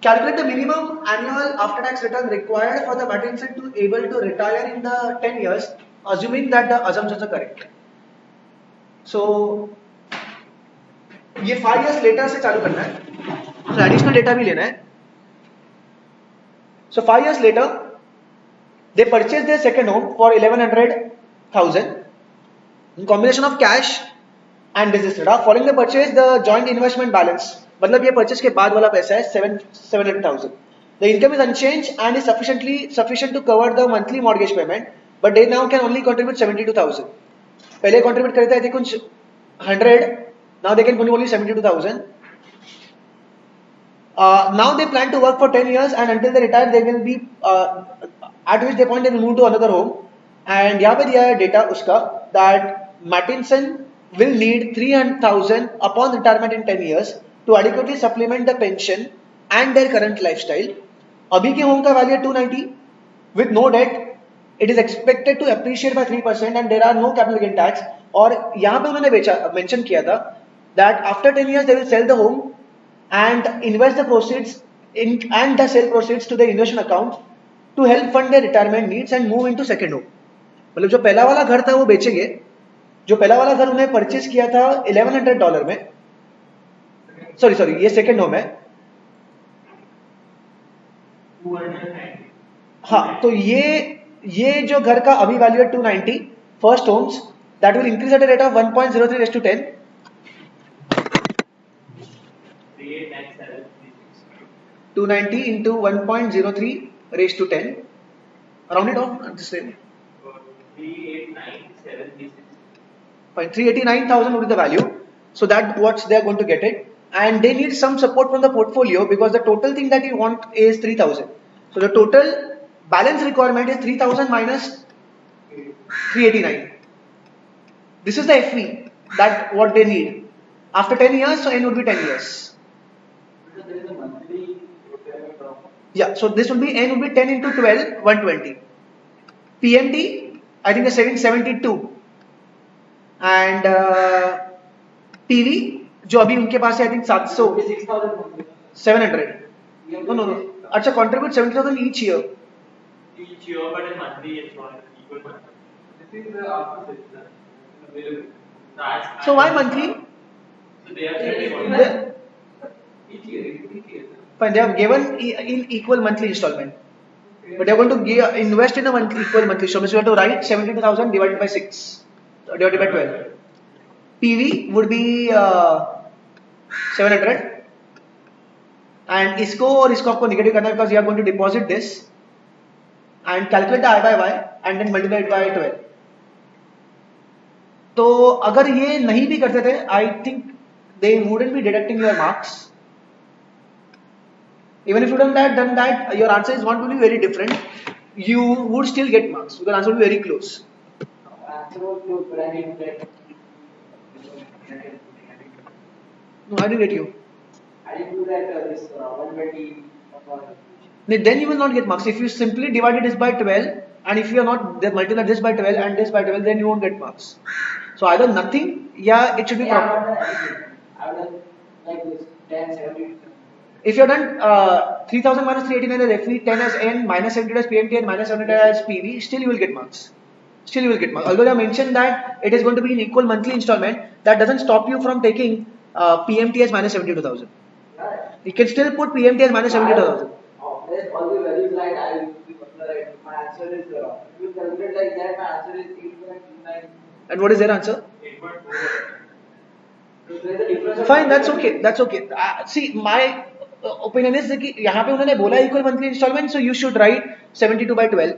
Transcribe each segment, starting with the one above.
Calculate the minimum annual after-tax return required for the Martinson to able to retire in the 10 years, assuming that the assumptions are correct. So ये 5 years later से चालू करना है, so additional data भी लेना है. So 5 years later, they purchased their second home for 1100,000 in combination of cash and business credit. Following the purchase, the joint investment balance, मतलब ये purchase के बाद वाला पैसा है 700,000. The income is unchanged and is sufficient to cover the monthly mortgage payment, but they now can only contribute 72,000. पहले contribute करते थे कुछ 100, now they can contribute only 72,000. Now they plan to work for 10 years and until they retire they will be at which point they will move to another home. And यहाँ पे दिया है data उसका that Martinson will need 300,000 upon retirement in 10 years to adequately supplement the pension and their current lifestyle. अभी के home का value है 290 with no debt. It is expected to appreciate by 3% and there are no capital gain tax. और यहाँ पे उन्होंने mention किया था that after 10 years they will sell the home and invest the proceeds and the sale proceeds to their investment account to help fund their retirement needs and move into second home. मतलब जो पहला वाला घर था वो बेचेंगे, जो पहला वाला घर उन्हें परचेज किया था $1100 में, सॉरी ये सेकंड होम है. हाँ, तो ये जो घर का अभी वैल्यू है 290, first homes that will increase at a rate of 1.03 raised to 10. 290 into 1.03 raised to 10. Round it off. This way. 389,000 would be the value. So that what they are going to get it. And they need some support from the portfolio because the total thing that you want is 3,000. So the total balance requirement is 3,000 minus 389. This is the FV that what they need. After 10 years, so N would be 10 years. Yeah, so this will be N would be 10 into 12, 120. PMT, I think they're saving 72. And PV, जो अभी उनके पास है I think 700. No. अच्छा, contribute 70,000 each year. Each year, but in monthly it's not equal monthly. This is the after available. So why monthly? So they are saying each year. Fine, they have given in equal monthly installment, but they are going to invest in a monthly equal monthly installment. So you have to write 72,000 divided by 6, divided by 12. PV would be 700, and इसको और इसको आपको negative करना है because you are going to deposit this and calculate the I by Y and then multiply it by 12. तो अगर ये नहीं भी करते थे, I think they wouldn't be deducting your marks. Even if you done that, your answer is not going to be very different. You would still get marks. Your answer will be very close. No, I didn't get you. I didn't do that. This 120. Then you will not get marks. If you simply divide this by 12, and if you are not multiply this by 12 and this by 12, then you won't get marks. So either nothing, yeah, it should be proper. I would have like this 10, 70. If you have done 3,000 minus 389 as FV, 10 as N, minus 70 as PMT, and minus 700 as PV, still you will get marks. Still you will get marks. Although I mentioned that it is going to be an equal monthly installment, that doesn't stop you from taking PMT as minus 72,000. You can still put PMT as minus 72,000. All the values right, I will be right. My answer is if you calculate like that, my answer is 8.29. And what is their answer? 8.4. Fine, that's okay. That's okay. See, my opinion is that यहाँ पे उन्होंने बोला equal monthly installment, so you should write 72 by 12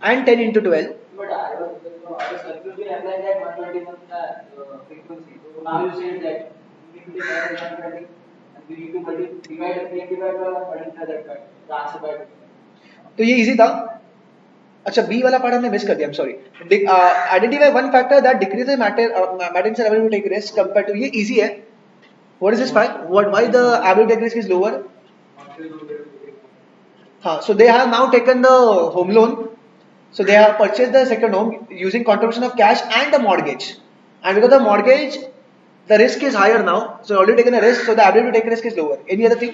and 10 into 12. But I was confused applying that 121 frequency. So now you said that we need to take 120 and we need to divide PMT by 12 and multiply that by the answer by 2. तो ये easy था. अच्छा, B वाला part हमने miss कर दिया. I'm sorry. Identify one factor that decreases Martinson ability to take risk compared to ये easy है. What is this fact? Why the ability to take risk is lower? So they have now taken the home loan. So they have purchased the second home using contribution of cash and the mortgage. And because the mortgage, the risk is higher now. So already taken a risk, so the ability to take risk is lower. Any other thing?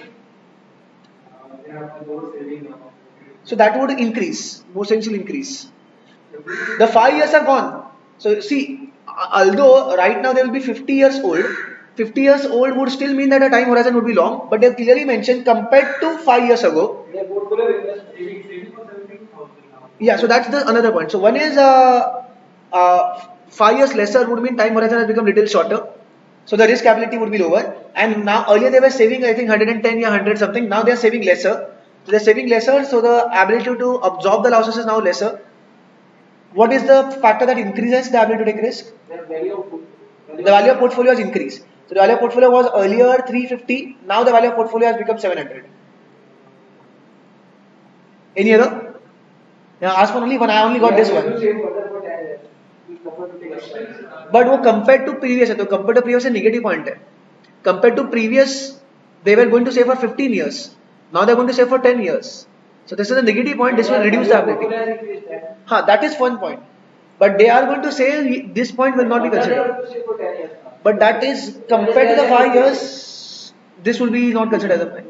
they have a lower saving now. So that would increase, most things will increase. The 5 years are gone. So see, although right now they will be 50 years old, 50 years old would still mean that the time horizon would be long, but they have clearly mentioned compared to 5 years ago. Their portfolio investment. Saving for 17,000 now. Yeah, so that's the another point. So one is 5 years lesser would mean time horizon has become little shorter. So the risk ability would be lower. And now earlier they were saving I think 110 or 100 something. Now they are saving lesser. So they're saving lesser. So the ability to absorb the losses is now lesser. What is the factor that increases the ability to take risk? Their value of The value of portfolio has increased. So the value of portfolio was earlier 350. Now the value of portfolio has become 700. Any other? Yeah, ask for only one. I only got this one. To save further for 10 years. We cover to take a But वो compared to previous है तो compared to previous है negative point है. Compared to previous they were going to save for 15 years. Now they are going to save for 10 years. So this is a negative point. This will reduce the ability. That is one point. But they are going to say this point will not be considered. But that is compared to the 5 years. This will be not considered as a point.